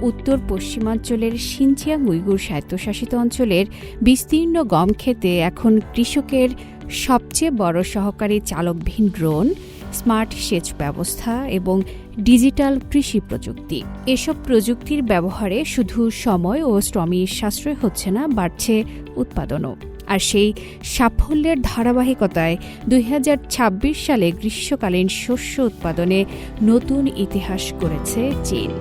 উত্তর পশ্চিমাঞ্চলের Xinjiang Uyghur স্বায়ত্তশাসিত অঞ্চলের বিস্তীর্ণ গম ক্ষেতে এখন কৃষকের সবচেয়ে বড় সহকারী চালকবিহীন ড্রোন, স্মার্ট সেচ ব্যবস্থা এবং ডিজিটাল কৃষি প্রযুক্তি। এসব প্রযুক্তির ব্যবহারে শুধু সময় ও শ্রমের সাশ্রয় হচ্ছে না, বাড়ছে উৎপাদনও। আর সেই সাফল্যের ধারাবাহিকতায় ২০২৬ সালে গ্রীষ্মকালীন শস্য উৎপাদনে নতুন ইতিহাস গড়েছে চীন।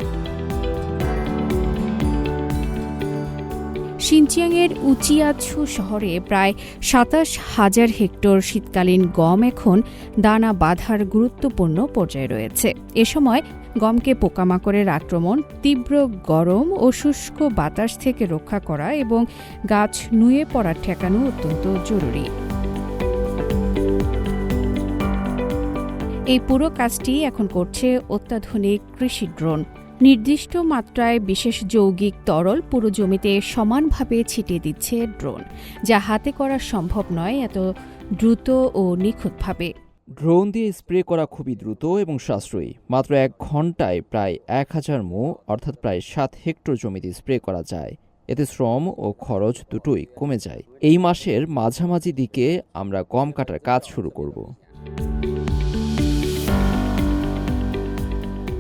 সিনজিয়াংয়ের উচিয়াছু শহরে প্রায় ২৭,০০০ হেক্টর শীতকালীন গম এখন দানা বাঁধার গুরুত্বপূর্ণ পর্যায়ে রয়েছে। এ সময় গমকে পোকামাকড়ের আক্রমণ, তীব্র গরম ও শুষ্ক বাতাস থেকে রক্ষা করা এবং গাছ নুয়ে পড়া ঠেকানো অত্যন্ত জরুরি। এই পুরো কাজটি এখন করছে অত্যাধুনিক কৃষি ড্রোন। নির্দিষ্ট মাত্রায় বিশেষ যৌগিক তরল পুরো জমিতে সমানভাবে ছিটিয়ে দিচ্ছে ড্রোন, যা হাতে করা সম্ভব নয় এত দ্রুত ও নিখুঁতভাবে। ড্রোন দিয়ে স্প্রে করা খুবই দ্রুত এবং সাশ্রয়ী। মাত্র ১ ঘন্টায় প্রায় ১,০০০ মো অর্থাৎ প্রায় ৭ হেক্টর জমিতে স্প্রে করা যায়। এতে শ্রম ও খরচ দুটোই কমে যায়। এই মাসের মাঝামাঝি দিকে আমরা গম কাটার কাজ শুরু করব।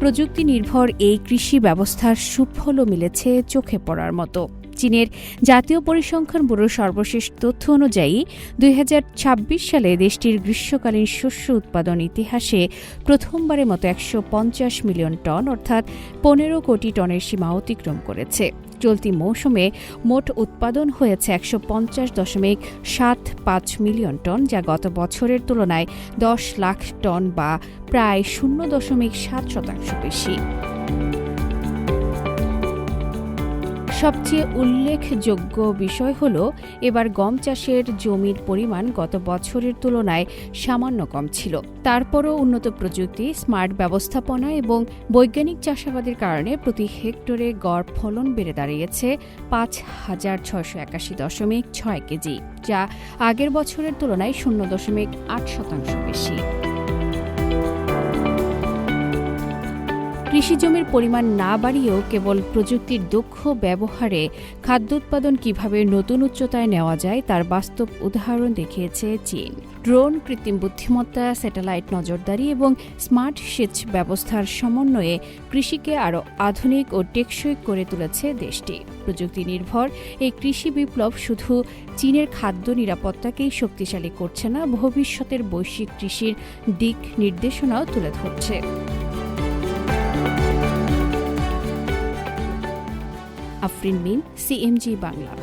প্রযুক্তি নির্ভর এই কৃষি ব্যবস্থার সুফলও মিলেছে চোখে পড়ার মতো। চীনের জাতীয় পরিসংখ্যান ব্যুরোর সর্বশেষ তথ্য অনুযায়ী ২০২৬ সালে দেশটির গ্রীষ্মকালীন শস্য উৎপাদন ইতিহাসে প্রথমবারের মতো ১৫০ মিলিয়ন টন অর্থাৎ ১৫ কোটি টনের সীমা অতিক্রম করেছে। চলতি মৌসুমে মোট উৎপাদন হয়েছে ১৫০.৭৫ মিলিয়ন টন, যা গত বছরের তুলনায় ১০ লাখ টন বা প্রায় ০.৭% বেশি। সবচেয়ে উল্লেখযোগ্য বিষয় হল এবার গম চাষের জমির পরিমাণ গত বছরের তুলনায় সামান্য কম ছিল। তারপরও উন্নত প্রযুক্তি, স্মার্ট ব্যবস্থাপনা এবং বৈজ্ঞানিক চাষাবাদের কারণে প্রতি হেক্টরে গড় ফলন বেড়ে দাঁড়িয়েছে ৫,৬৮১.৬ কেজি, যা আগের বছরের তুলনায় ০.৮% বেশি। কৃষিজমির পরিমাণ না বাড়িয়েও কেবল প্রযুক্তির দক্ষ ব্যবহারে খাদ্য উৎপাদন কিভাবে নতুন উচ্চতায় নেওয়া যায় তার বাস্তব উদাহরণ দেখিয়েছে চীন। ড্রোন, কৃত্রিম বুদ্ধিমত্তা, স্যাটেলাইট নজরদারি এবং স্মার্ট সেচ ব্যবস্থার সমন্বয়ে কৃষিকে আরও আধুনিক ও টেকসই করে তুলেছে দেশটি। প্রযুক্তি নির্ভর এই কৃষি বিপ্লব শুধু চীনের খাদ্য নিরাপত্তাকেই শক্তিশালী করছে না, ভবিষ্যতের বৈশ্বিক কৃষির দিক নির্দেশনাও তুলে ধরছে। আফরিন মিম, CMG বাংলা।